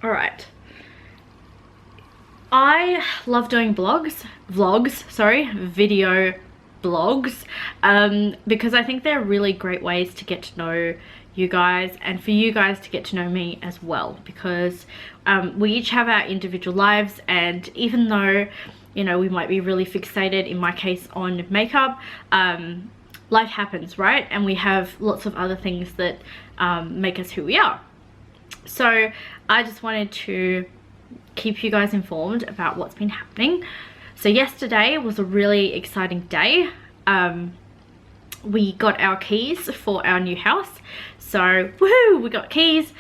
All right. I love doing video blogs, because I think they're really great ways to get to know you guys and for you guys to get to know me as well, because we each have our individual lives, and even though, you know, we might be really fixated, in my case, on makeup, life happens, right? And we have lots of other things that make us who we are. So I just wanted to keep you guys informed about what's been happening. So yesterday was a really exciting day. We got our keys for our new house. So woohoo, we got keys,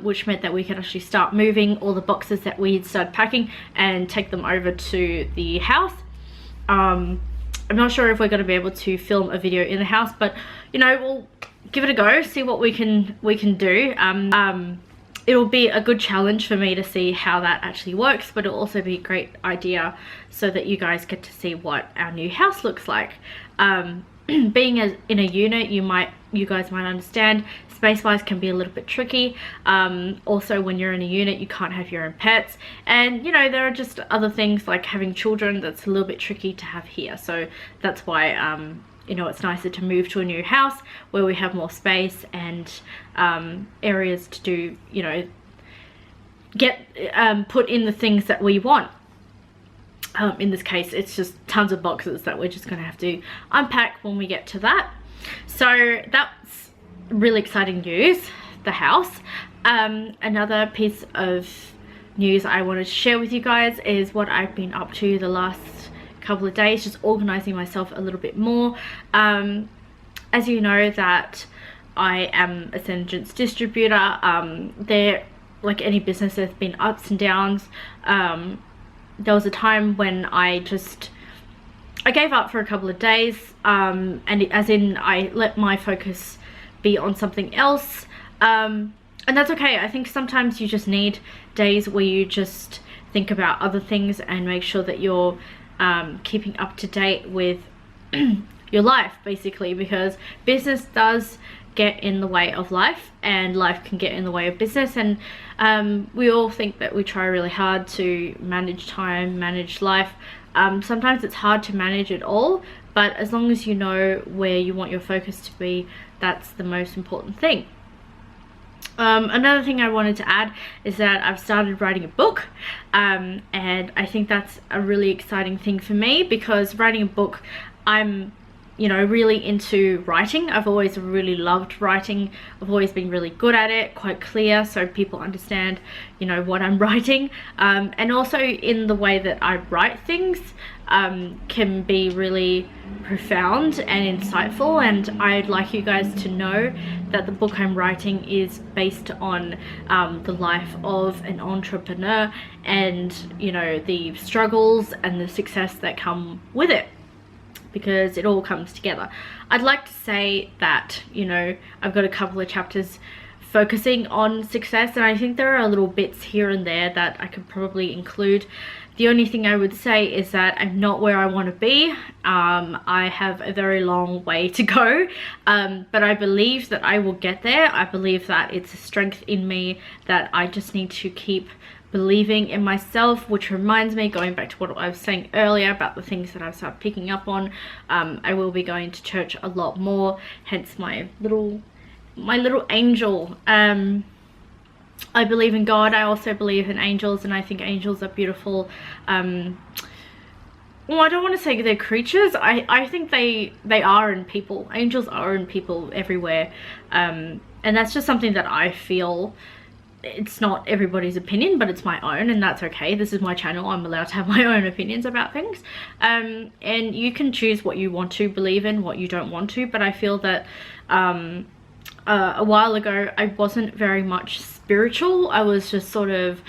which meant that we could actually start moving all the boxes that we had started packing and take them over to the house. I'm not sure if we're going to be able to film a video in the house, but you know, we'll give it a go, see what we can do. It'll be a good challenge for me to see how that actually works, but it'll also be a great idea so that you guys get to see what our new house looks like. Being in a unit, you guys might understand, space-wise can be a little bit tricky. Also, when you're in a unit, you can't have your own pets, and you know, there are just other things like having children that's a little bit tricky to have here. So that's why you know, it's nicer to move to a new house where we have more space and areas to do, you know, put in the things that we want. In this case, it's just tons of boxes that we're just going to have to unpack when we get to that. So that's really exciting news, the house. Another piece of news I wanted to share with you guys is what I've been up to the last couple of days, just organizing myself a little bit more. As you know, that I am a Ascendant's distributor. There, like any business, there's been ups and downs. There was a time when I gave up for a couple of days, and I let my focus be on something else, and that's okay. I think sometimes you just need days where you just think about other things and make sure that you're keeping up to date with your life, basically, because business does get in the way of life, and life can get in the way of business, and we all think that we try really hard to manage time, manage life. Sometimes it's hard to manage it all, but as long as you know where you want your focus to be, that's the most important thing. Another thing I wanted to add is that I've started writing a book, and I think that's a really exciting thing for me, because writing a book, I'm, you know, really into writing. I've always really loved writing. I've always been really good at it, quite clear, so people understand, you know, what I'm writing, and also in the way that I write things can be really profound and insightful, and I'd like you guys to know that the book I'm writing is based on the life of an entrepreneur, and you know, the struggles and the success that come with it, because it all comes together. I'd like to say that, you know, I've got a couple of chapters focusing on success, and I think there are little bits here and there that I could probably include. The only thing I would say is that I'm not where I want to be. I have a very long way to go, but I believe that I will get there. I believe that it's a strength in me that I just need to keep believing in myself, which reminds me, going back to what I was saying earlier about the things that I've started picking up on, I will be going to church a lot more, hence my little angel. I believe in God. I also believe in angels, and I think angels are beautiful. Well, I don't want to say they're creatures. I think they are in people. Angels are in people everywhere, and that's just something that I feel. It's not everybody's opinion, but it's my own, and that's okay. This is my channel. I'm allowed to have my own opinions about things, and you can choose what you want to believe in, what you don't want to. But I feel that a while ago I wasn't very much spiritual. I was just sort of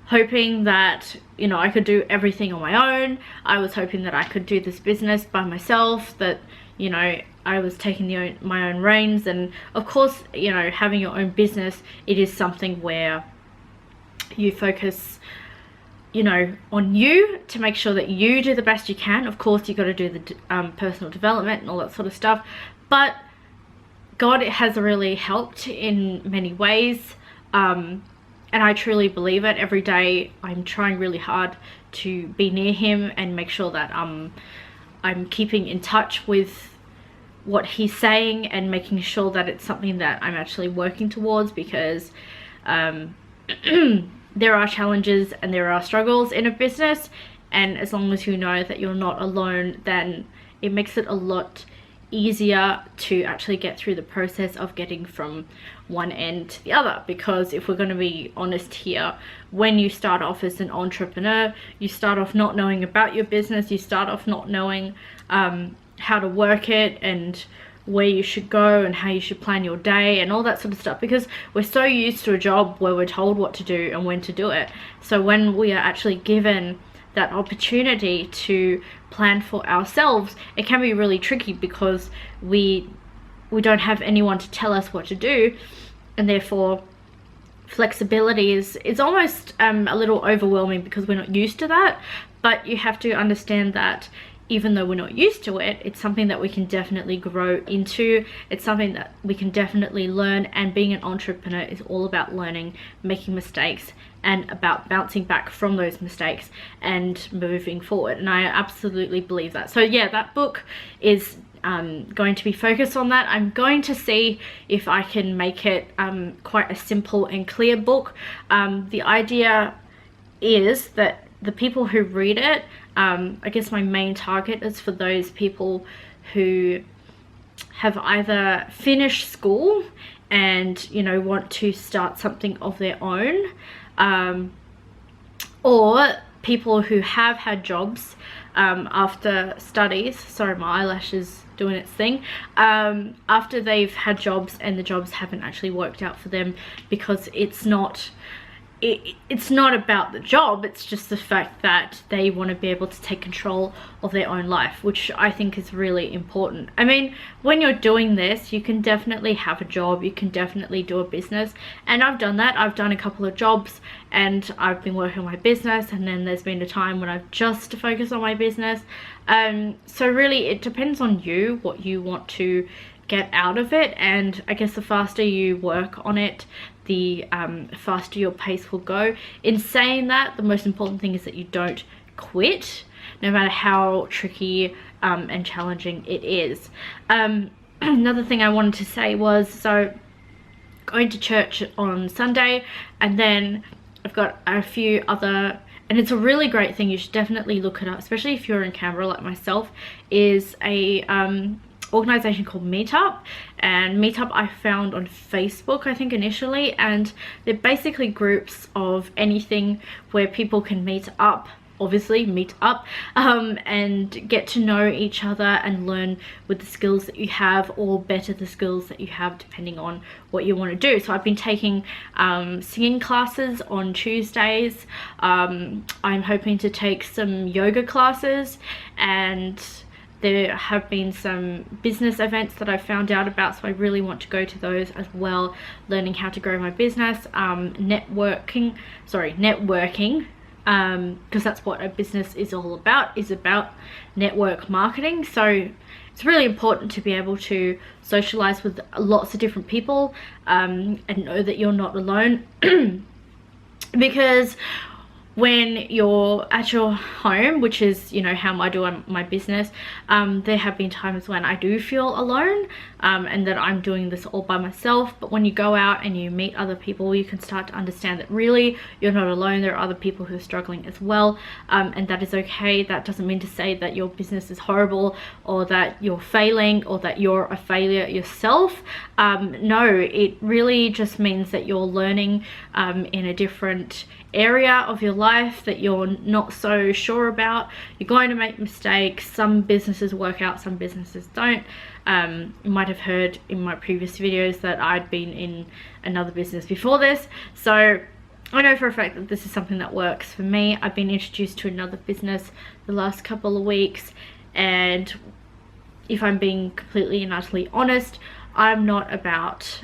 hoping that, you know, I could do everything on my own. I was hoping that I could do this business by myself, that, you know, I was taking my own reins. And of course, you know, having your own business, it is something where you focus, you know, on you to make sure that you do the best you can. Of course, you got to do the personal development and all that sort of stuff, but God has really helped in many ways. and I truly believe it. Every day I'm trying really hard to be near him and make sure that I'm keeping in touch with what he's saying and making sure that it's something that I'm actually working towards, because there are challenges and there are struggles in a business, and as long as you know that you're not alone, then it makes it a lot easier to actually get through the process of getting from one end to the other. Because if we're going to be honest here, when you start off as an entrepreneur, you start off not knowing about your business, you start off not knowing how to work it and where you should go and how you should plan your day and all that sort of stuff, because we're so used to a job where we're told what to do and when to do it. So when we are actually given that opportunity to plan for ourselves, it can be really tricky, because we don't have anyone to tell us what to do, and therefore flexibility is almost a little overwhelming because we're not used to that. But you have to understand that even though we're not used to it, it's something that we can definitely grow into. It's something that we can definitely learn, and being an entrepreneur is all about learning, making mistakes, and about bouncing back from those mistakes and moving forward. And I absolutely believe that. So yeah, that book is going to be focused on that. I'm going to see if I can make it quite a simple and clear book. The idea is that the people who read it, I guess my main target is for those people who have either finished school and, you know, want to start something of their own, or people who have had jobs after studies. Sorry, my eyelash is doing its thing. After they've had jobs and the jobs haven't actually worked out for them, because it's not about the job, it's just the fact that they want to be able to take control of their own life, which I think is really important. I mean, when you're doing this, you can definitely have a job, you can definitely do a business, and I've done that. I've done a couple of jobs and I've been working on my business, and then there's been a time when I've just focused on my business. So really it depends on you, what you want to get out of it, and I guess the faster you work on it, the faster your pace will go. In saying that, the most important thing is that you don't quit, no matter how tricky and challenging it is. Another thing I wanted to say was, so going to church on Sunday, and then I've got a few other, and it's a really great thing, you should definitely look it up, especially if you're in Canberra like myself, is a organization called Meetup. And Meetup I found on Facebook, I think, initially, and they're basically groups of anything where people can meet up, obviously meet up, and get to know each other and learn with the skills that you have, or better the skills that you have depending on what you want to do. So I've been taking singing classes on Tuesdays. I'm hoping to take some yoga classes, and there have been some business events that I've found out about, so I really want to go to those as well, learning how to grow my business, networking, because that's what a business is all about, is about network marketing. So it's really important to be able to socialize with lots of different people, and know that you're not alone. Because when you're at your home, which is, you know, how I do my business, there have been times when I do feel alone, and that I'm doing this all by myself. But when you go out and you meet other people, you can start to understand that really you're not alone. There are other people who are struggling as well, and that is okay. That doesn't mean to say that your business is horrible, or that you're failing, or that you're a failure yourself. No, it really just means that you're learning in a different area of your life that you're not so sure about. You're going to make mistakes. Some businesses work out, some businesses don't. You might have heard in my previous videos that I'd been in another business before this, so I know for a fact that this is something that works for me. I've been introduced to another business the last couple of weeks, and if I'm being completely and utterly honest, I'm not about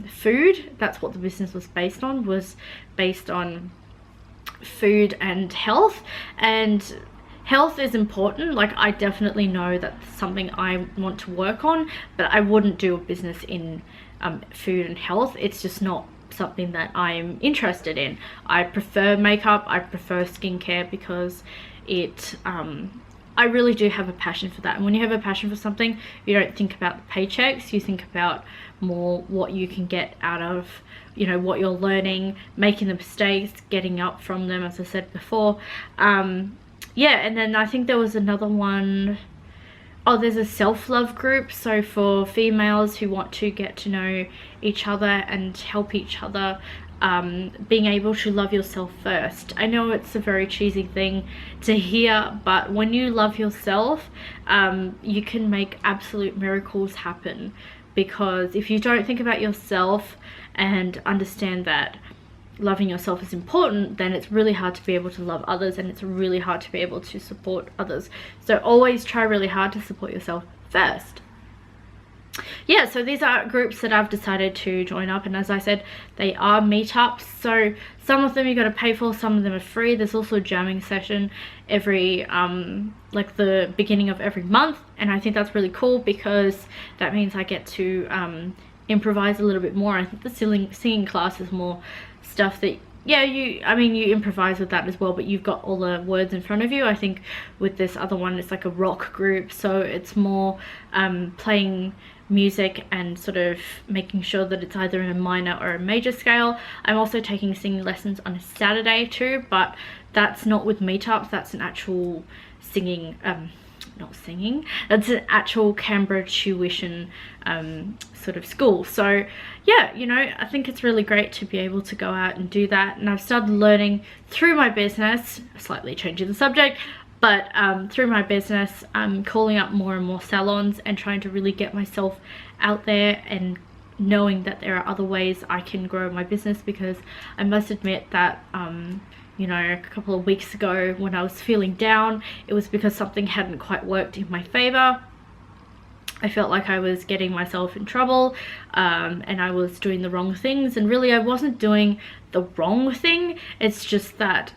food. That's what the business was based on food and health, and health is important. Like, I definitely know that's something I want to work on, but I wouldn't do a business in food and health. It's just not something that I'm interested in. I prefer makeup, I prefer skincare, because it I really do have a passion for that. And when you have a passion for something, you don't think about the paychecks, you think about more what you can get out of, you know, what you're learning, making the mistakes, getting up from them, as I said before. Yeah, and then I think there was another one. Oh, there's a self-love group, so for females who want to get to know each other and help each other, being able to love yourself first. I know it's a very cheesy thing to hear, but when you love yourself, you can make absolute miracles happen. Because if you don't think about yourself and understand that loving yourself is important, then it's really hard to be able to love others, and it's really hard to be able to support others. So always try really hard to support yourself first. Yeah, so these are groups that I've decided to join up, and as I said, they are meetups. So some of them you got to pay for, some of them are free. There's also a jamming session every like the beginning of every month, and I think that's really cool because that means I get to improvise a little bit more. I think the singing class is more stuff that, yeah, I mean you improvise with that as well, but you've got all the words in front of you. I think with this other one it's like a rock group, so it's more playing music and sort of making sure that it's either in a minor or a major scale. I'm also taking singing lessons on a Saturday too, but that's not with meetups. That's an actual singing, not singing, that's an actual Canberra tuition sort of school. So yeah, you know, I think it's really great to be able to go out and do that. And I've started learning through my business, slightly changing the subject, but through my business, I'm calling up more and more salons and trying to really get myself out there, and knowing that there are other ways I can grow my business. Because I must admit that you know, a couple of weeks ago when I was feeling down, it was because something hadn't quite worked in my favor. I felt like I was getting myself in trouble, and I was doing the wrong things, and really I wasn't doing the wrong thing. It's just that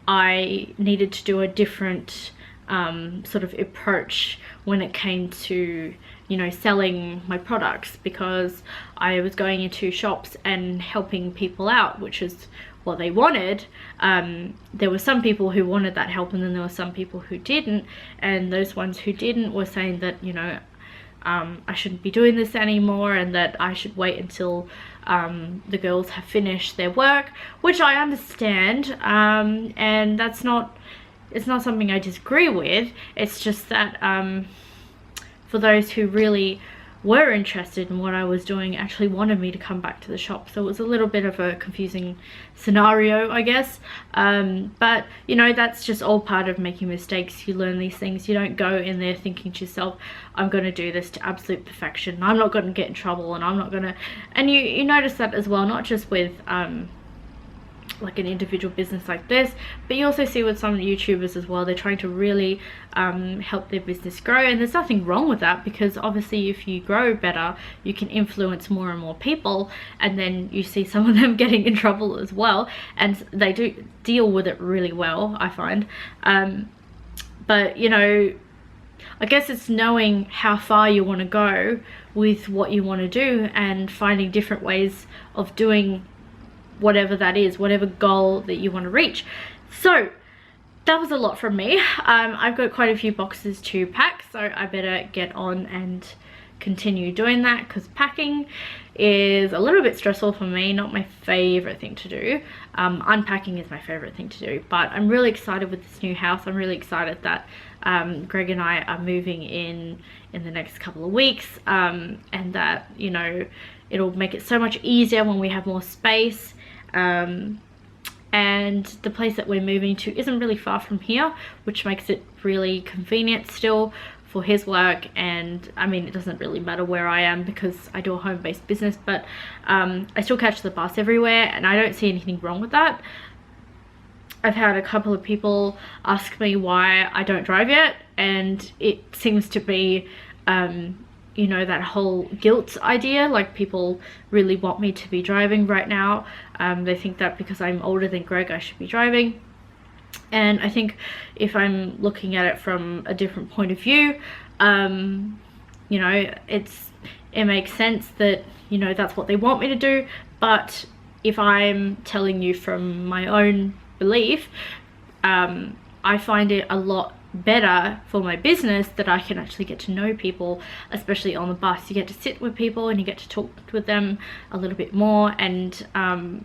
I needed to do a different sort of approach when it came to, you know, selling my products, because I was going into shops and helping people out, which is what they wanted. There were some people who wanted that help, and then there were some people who didn't, and those ones who didn't were saying that, you know, I shouldn't be doing this anymore, and that I should wait until the girls have finished their work, which I understand, and that's not, it's not something I disagree with. It's just that for those who really were interested in what I was doing, actually wanted me to come back to the shop. So it was a little bit of a confusing scenario, I guess, but you know, that's just all part of making mistakes. You learn these things. You don't go in there thinking to yourself, I'm going to do this to absolute perfection, I'm not going to get in trouble, and I'm not going to, and you notice that as well, not just with like an individual business like this, but you also see with some YouTubers as well. They're trying to really help their business grow, and there's nothing wrong with that, because obviously if you grow better, you can influence more and more people, and then you see some of them getting in trouble as well, and they do deal with it really well, I find. But you know, I guess it's knowing how far you want to go with what you want to do, and finding different ways of doing whatever that is, whatever goal that you want to reach. So that was a lot from me. I've got quite a few boxes to pack, so I better get on and continue doing that, because packing is a little bit stressful for me, not my favorite thing to do. Unpacking is my favorite thing to do, but I'm really excited with this new house. I'm really excited that Greg and I are moving in the next couple of weeks, and that, you know, it'll make it so much easier when we have more space. And the place that we're moving to isn't really far from here, which makes it really convenient still for his work. And I mean, it doesn't really matter where I am because I do a home-based business, but I still catch the bus everywhere, and I don't see anything wrong with that. I've had a couple of people ask me why I don't drive yet, and it seems to be you know, that whole guilt idea. Like, people really want me to be driving right now. They think that because I'm older than Greg, I should be driving. And I think if I'm looking at it from a different point of view, you know, it's it makes sense that, you know, that's what they want me to do. But if I'm telling you from my own belief, I find it a lot better for my business that I can actually get to know people, especially on the bus. You get to sit with people and you get to talk with them a little bit more, and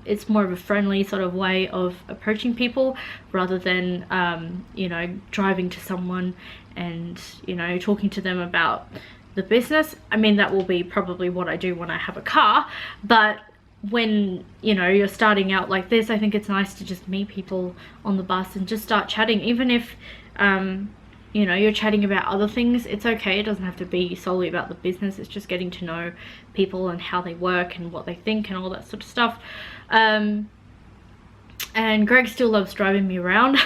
it's more of a friendly sort of way of approaching people rather than you know, driving to someone and, you know, talking to them about the business. I mean, that will be probably what I do when I have a car, but when, you know, you're starting out like this, I think it's nice to just meet people on the bus and just start chatting. Even if you know, you're chatting about other things, it's okay. It doesn't have to be solely about the business. It's just getting to know people and how they work and what they think and all that sort of stuff. And Greg still loves driving me around.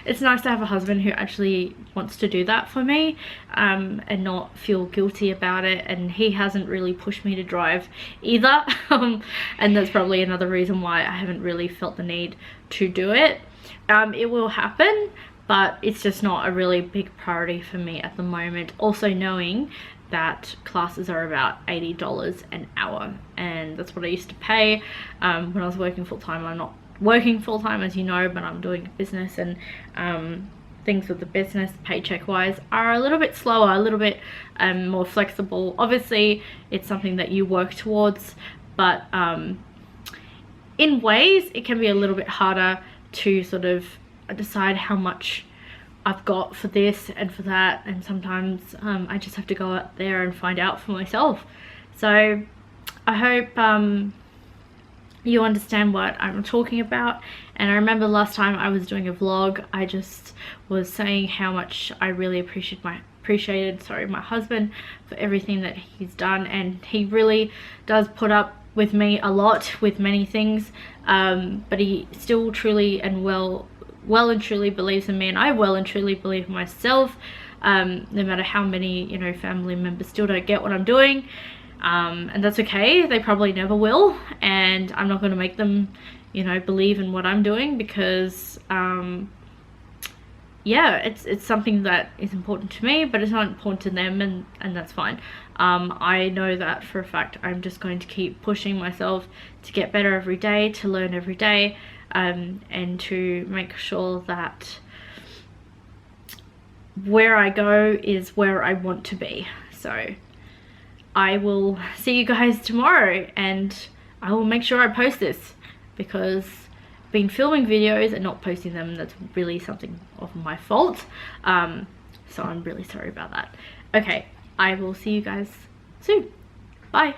It's nice to have a husband who actually wants to do that for me, and not feel guilty about it. And he hasn't really pushed me to drive either. And that's probably another reason why I haven't really felt the need to do it. It will happen, but it's just not a really big priority for me at the moment. Also knowing that classes are about $80 an hour, and that's what I used to pay when I was working full-time. I'm not working full-time, as you know, but I'm doing business, and things with the business paycheck wise are a little bit slower, a little bit more flexible. Obviously it's something that you work towards, but in ways it can be a little bit harder to sort of decide how much I've got for this and for that, and sometimes I just have to go out there and find out for myself. So I hope you understand what I'm talking about. And I remember last time I was doing a vlog, I just was saying how much I really appreciated my husband for everything that he's done, and he really does put up with me a lot with many things, but he still truly and well and truly believes in me, and I well and truly believe in myself, no matter how many, you know, family members still don't get what I'm doing. And that's okay. They probably never will, and I'm not going to make them, you know, believe in what I'm doing, because yeah, it's something that is important to me, but it's not important to them, and that's fine. I know that for a fact. I'm just going to keep pushing myself to get better every day, to learn every day, and to make sure that where I go is where I want to be. So I will see you guys tomorrow, and I will make sure I post this, because I've been filming videos and not posting them. That's really something of my fault. So I'm really sorry about that. Okay, I will see you guys soon. Bye.